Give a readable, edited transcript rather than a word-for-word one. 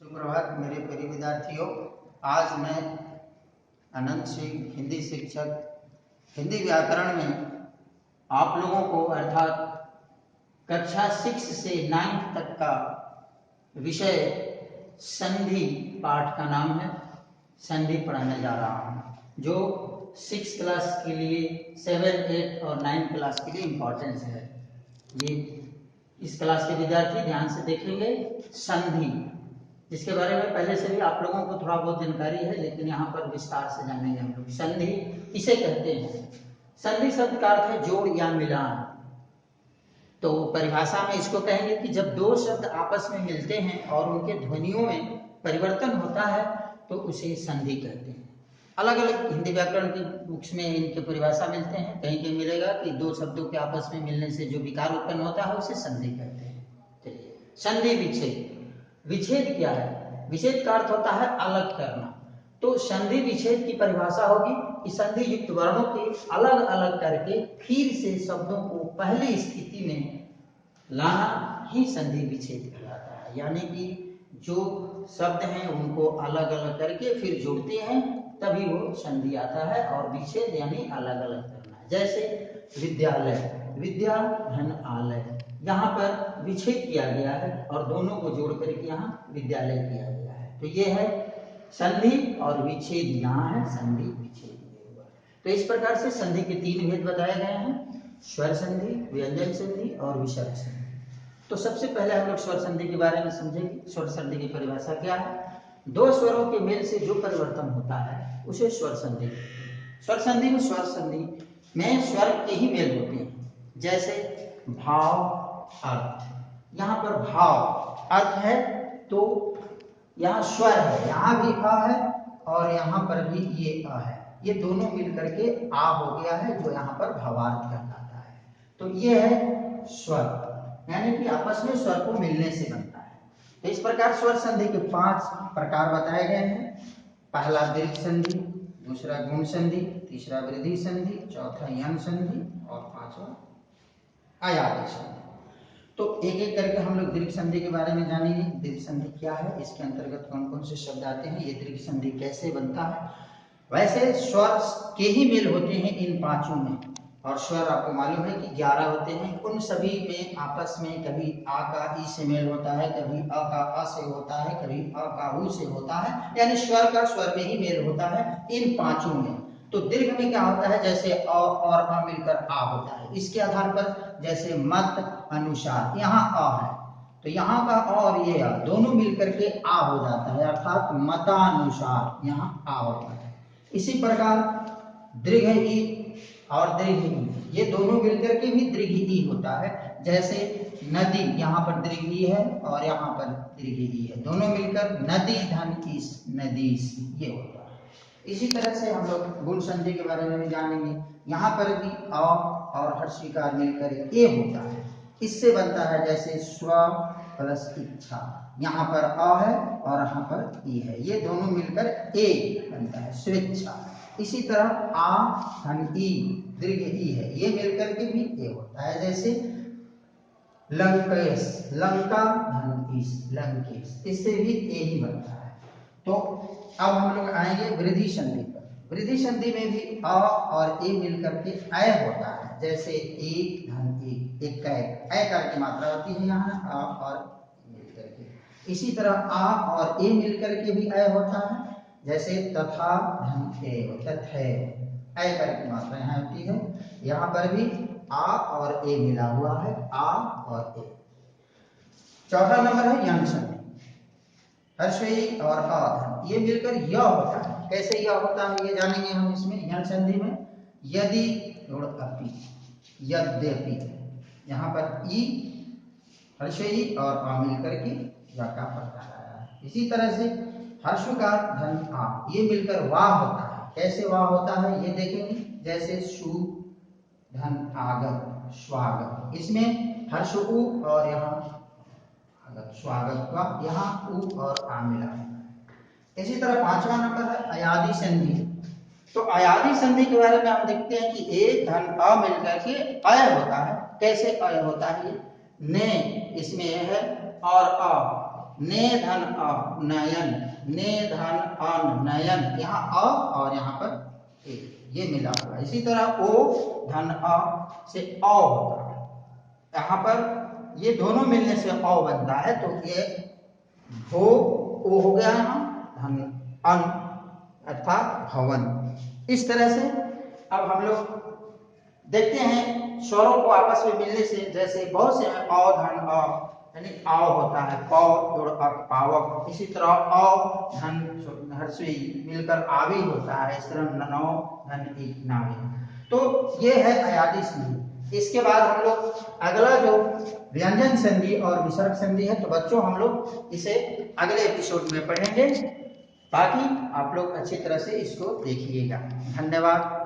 सुप्रभात मेरे प्रिय विद्यार्थियों। आज मैं अनंत सिंह हिंदी शिक्षक हिंदी व्याकरण में आप लोगों को अर्थात कक्षा 6 से 9 तक का विषय संधि पाठ का नाम है संधि पढ़ाने जा रहा हूँ, जो 6 क्लास के लिए 7, 8 और 9 क्लास के लिए इम्पोर्टेंस है। ये इस क्लास के विद्यार्थी ध्यान से देखेंगे। संधि, जिसके बारे में पहले से भी आप लोगों को थोड़ा बहुत जानकारी है, लेकिन यहाँ पर विस्तार से जानेंगे हम लोग। संधि किसे कहते हैं? संधि शब्द का अर्थ है जोड़ या मिलान। तो परिभाषा में इसको कहेंगे कि जब दो शब्द आपस में मिलते हैं और उनके ध्वनियों में परिवर्तन होता है तो उसे संधि कहते हैं। अलग अलग हिंदी व्याकरण की बुक्स में इनके परिभाषा मिलते हैं। कहीं कहीं मिलेगा कि दो शब्दों के आपस में मिलने से जो विकार उत्पन्न होता है उसे संधि कहते हैं। चलिए, संधि विच्छेद। विच्छेद क्या है? विच्छेद का अर्थ होता है अलग करना। तो संधि विच्छेद की परिभाषा होगी कि संधि युक्त वर्णों के अलग अलग करके फिर से शब्दों को पहली स्थिति में लाना ही संधि विच्छेद कहलाता है। यानी कि जो शब्द हैं उनको अलग अलग करके फिर जोड़ते हैं तभी वो संधि आता है। और विच्छेद यानी अलग अलग करना। जैसे विद्यालय, विद्या धन आलय, यहाँ पर विच्छेद किया गया है और दोनों को जोड़ करके यहाँ विद्यालय किया गया है। तो ये है संधि और विच्छेद, यहाँ है संधि विच्छेद हुआ। तो इस प्रकार से संधि के 3 भेद बताए गए हैं: स्वर संधि, व्यंजन संधि और विसर्ग संधि। तो सबसे पहले हम लोग स्वर संधि के बारे में समझेंगे। स्वर संधि की परिभाषा क्या है? दो स्वरों के मेल से जो परिवर्तन होता है उसे स्वर संधि कहते हैं। स्वर संधि में स्वर संधि में स्वर के ही मेल होते हैं। जैसे भाव, अर्थ। यहाँ पर भाव अर्थ है तो यहाँ स्वर है, यहाँ भी आ है और यहाँ पर भी ये आ है। ये दोनों मिलकर के आ हो गया है, जो यहाँ पर भावार्थ कहलाता है। तो ये है स्वर, यानी कि आपस में स्वर को मिलने से बनता है। तो इस प्रकार स्वर संधि के 5 प्रकार बताए गए हैं। पहला दीर्घ संधि, दूसरा गुण संधि, तीसरा वृद्धि संधि, चौथा यन संधि और 5वां अयादी संधि। तो एक एक करके हम लोग दीर्घ संधि के बारे में जानेंगे। दीर्घ संधि क्या है, इसके अंतर्गत कौन कौन से शब्द आते हैं, ये दीर्घ संधि कैसे बनता है। वैसे स्वर के ही मेल होते हैं इन 5 में, और स्वर आपको मालूम है कि 11 होते हैं। उन सभी में आपस में कभी आ का ई से मेल होता है, कभी अ का आ से होता है, कभी अ का उ से होता है, यानी स्वर का स्वर में ही मेल होता है इन 5 में। तो दीर्घ में क्या होता है? जैसे अ और आ मिलकर आ होता है। इसके आधार पर जैसे मत अनुसार, यहाँ अ है तो यहाँ का अ और ये आ दोनों मिलकर के आ हो जाता है, अर्थात मतानुसार यहाँ आ होता है। इसी प्रकार दीर्घ ई और दीर्घ ई, ये दोनों मिलकर के भी दीर्घ ई होता है। जैसे नदी, यहाँ पर दीर्घ ई है और यहाँ पर दीर्घ ई है, दोनों मिलकर नदी धन ईस नदीस ये होता है। इसी तरह से हम लोग गुण संधि के बारे में जानेंगे। यहाँ पर भी अ और हर्षिकार मिलकर ए होता है। इससे बनता है जैसे स्व प्लस इच्छा, यहाँ पर अ है और यहाँ पर ई है, ये दोनों मिलकर ए बनता है स्वेच्छा। इसी तरह आ धन ई दीर्घ ई है, ये मिलकर के भी ए होता है। जैसे लंकेश, लंका धन ईश लंकेश, इससे भी ए ही बनता है। तो अब हम लोग आएंगे वृद्धि संधि पर। वृद्धि संधि में भी अ और ए मिलकर के अय होता है। जैसे एक धन एक अयकार की मात्रा होती है यहाँ अ और मिलकर के। इसी तरह आ और ए मिलकर के भी अय होता है। जैसे तथा धन ए तथे, अयकार की मात्रा यहाँ होती है। यहाँ पर भी आ और ए मिला हुआ है, आ और ए। चौथा नंबर है यन संधि। हर्षई और अ ये मिलकर य होता है। कैसे यह होता है ये जानेंगे हम इसमें। यन संधि में यदि और अपि, यद्यपि, यहाँ पर ई हर्षई और आ मिलकर के या का प्रकार आया है। इसी तरह से हर्षकार धन आ ये मिलकर वाह होता है। कैसे वाह होता है ये देखेंगे। जैसे सु धन आगत स्वागत, इसमें हर्ष उ और यहाँ स्वागत का यहाँ उ और आ मिला है। इसी तरह 5वां नंबर है अयादी संधि। तो अयादी संधि के बारे में हम देखते हैं कि ए धन अ मिलकर के अय होता है। कैसे अय होता है? ने इसमें है और अ ने धन अ नयन, ने धन अन नयन, यहाँ अ और यहाँ पर ए, ये मिला हुआ। इसी तरह ओ धन अ से अ होता है, यहाँ पर ये दोनों मिलने से अ बनता है, तो ये भो ओ हो गया यहाँ, धन अन अर्थात भवन। इस तरह से अब हम लोग देखते हैं स्वरों को आपस में मिलने से, जैसे बहुत से हैं अ धन अ यानी आओ होता है, प जोड़ अक पावक। इसी तरह अ धन हर्षी मिलकर आवी होता है, इस तरह नौ धन एक नावी। तो ये है अयादी संधि। इसके बाद हम लोग अगला जो व्यंजन संधि और विसर्ग संधि है, तो बच्चों हम लोग इसे अगले एपिसोड में पढ़ेंगे, ताकि आप लोग अच्छी तरह से इसको देखिएगा। धन्यवाद।